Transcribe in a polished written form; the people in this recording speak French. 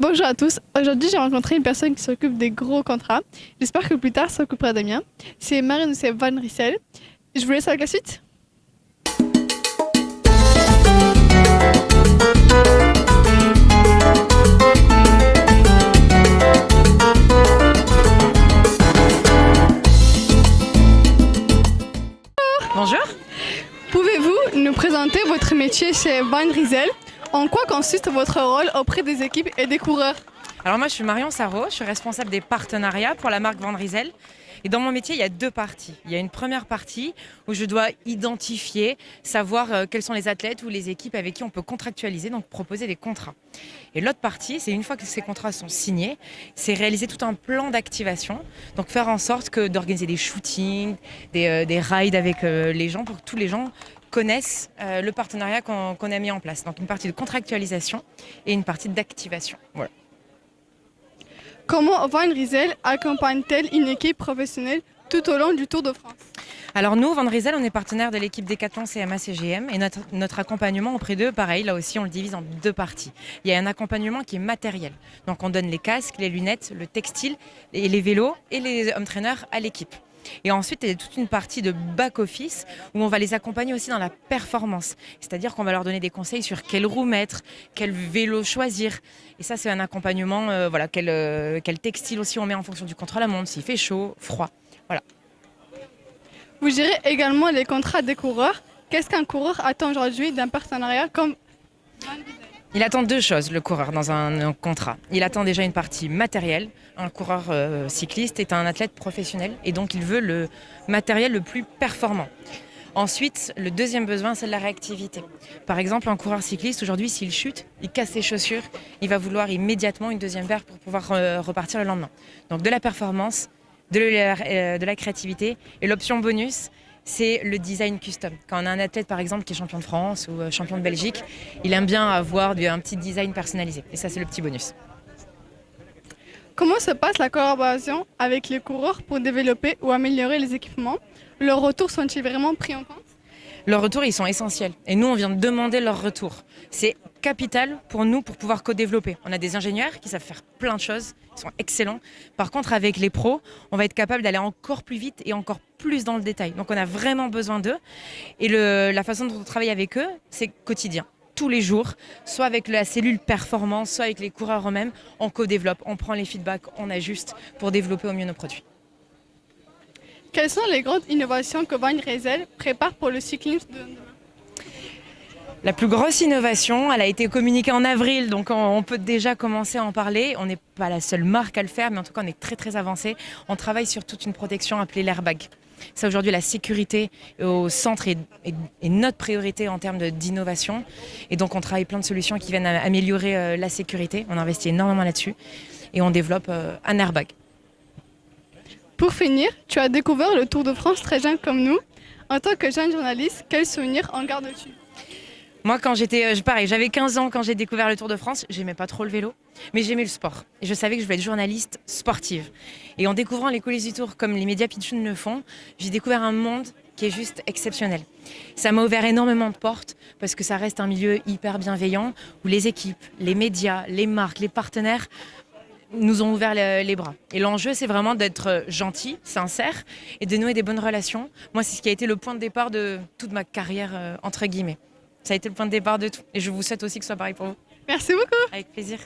Bonjour à tous. Aujourd'hui, j'ai rencontré une personne qui s'occupe des gros contrats. J'espère que plus tard, ça s'occupera des miens. C'est Marie-Noucet Van Riesel. Je vous laisse avec la suite. Bonjour. Pouvez-vous nous présenter votre métier chez Van Riesel? En quoi consiste votre rôle auprès des équipes et des coureurs? Alors moi je suis Marion Sarraud, je suis responsable des partenariats pour la marque Van Riesel. Et dans mon métier, il y a deux parties. Il y a une première partie où je dois identifier, savoir quels sont les athlètes ou les équipes avec qui on peut contractualiser, donc proposer des contrats. Et l'autre partie, c'est une fois que ces contrats sont signés, c'est réaliser tout un plan d'activation. Donc faire en sorte d'organiser des shootings, des rides avec les gens pour que tous les gens connaissent le partenariat qu'on a mis en place. Donc une partie de contractualisation et une partie d'activation. Voilà. Comment Van Riesel accompagne-t-elle une équipe professionnelle tout au long du Tour de France? Alors nous, Van Riesel, on est partenaire de l'équipe Decathlon CMA CGM et notre accompagnement auprès d'eux, pareil, là aussi on le divise en deux parties. Il y a un accompagnement qui est matériel. Donc on donne les casques, les lunettes, le textile, et les vélos et les home trainers à l'équipe. Et ensuite, il y a toute une partie de back-office où on va les accompagner aussi dans la performance. C'est-à-dire qu'on va leur donner des conseils sur quelle roue mettre, quel vélo choisir. Et ça, c'est un accompagnement, quel textile aussi on met en fonction du contre-la-montre, s'il fait chaud, froid. Voilà. Vous gérez également les contrats des coureurs. Qu'est-ce qu'un coureur attend aujourd'hui d'un partenariat comme Van Riesel? Il attend deux choses, le coureur, dans un contrat. Il attend déjà une partie matérielle. Un coureur cycliste est un athlète professionnel et donc il veut le matériel le plus performant. Ensuite, le deuxième besoin, c'est de la réactivité. Par exemple, un coureur cycliste, aujourd'hui, s'il chute, il casse ses chaussures, il va vouloir immédiatement une deuxième paire pour pouvoir repartir le lendemain. Donc de la performance, de la créativité. Et l'option bonus, c'est le design custom. Quand on a un athlète, par exemple, qui est champion de France ou champion de Belgique, il aime bien avoir un petit design personnalisé. Et ça, c'est le petit bonus. Comment se passe la collaboration avec les coureurs pour développer ou améliorer les équipements? Leurs retours sont-ils vraiment pris en compte? Leurs retours, ils sont essentiels. Et nous, on vient de demander leur retour. C'est capital pour nous pour pouvoir co-développer. On a des ingénieurs qui savent faire plein de choses, ils sont excellents. Par contre, avec les pros, on va être capable d'aller encore plus vite et encore plus dans le détail. Donc, on a vraiment besoin d'eux. Et la façon dont on travaille avec eux, c'est quotidien. Tous les jours, soit avec la cellule performance, soit avec les coureurs eux-mêmes, on co-développe, on prend les feedbacks, on ajuste pour développer au mieux nos produits. Quelles sont les grandes innovations que Van Riesel prépare pour le cyclisme de demain? La plus grosse innovation, elle a été communiquée en avril, donc on peut déjà commencer à en parler. On n'est pas la seule marque à le faire, mais en tout cas, on est très très avancé. On travaille sur toute une protection appelée l'airbag. C'est aujourd'hui la sécurité au centre et notre priorité en termes d'innovation. Et donc, on travaille plein de solutions qui viennent améliorer la sécurité. On investit énormément là-dessus et on développe un airbag. Pour finir, tu as découvert le Tour de France très jeune comme nous. En tant que jeune journaliste, quels souvenirs en gardes-tu? Moi, quand j'étais, pareil, j'avais 15 ans quand j'ai découvert le Tour de France. J'aimais pas trop le vélo, mais j'aimais le sport. Et je savais que je voulais être journaliste sportive. Et en découvrant les coulisses du Tour, comme les médias pitchouns le font, j'ai découvert un monde qui est juste exceptionnel. Ça m'a ouvert énormément de portes parce que ça reste un milieu hyper bienveillant où les équipes, les médias, les marques, les partenaires nous ont ouvert les bras. Et l'enjeu, c'est vraiment d'être gentil, sincère et de nouer des bonnes relations. Moi, c'est ce qui a été le point de départ de toute ma carrière, entre guillemets. Ça a été le point de départ de tout. Et je vous souhaite aussi que ce soit pareil pour vous. Merci beaucoup. Avec plaisir.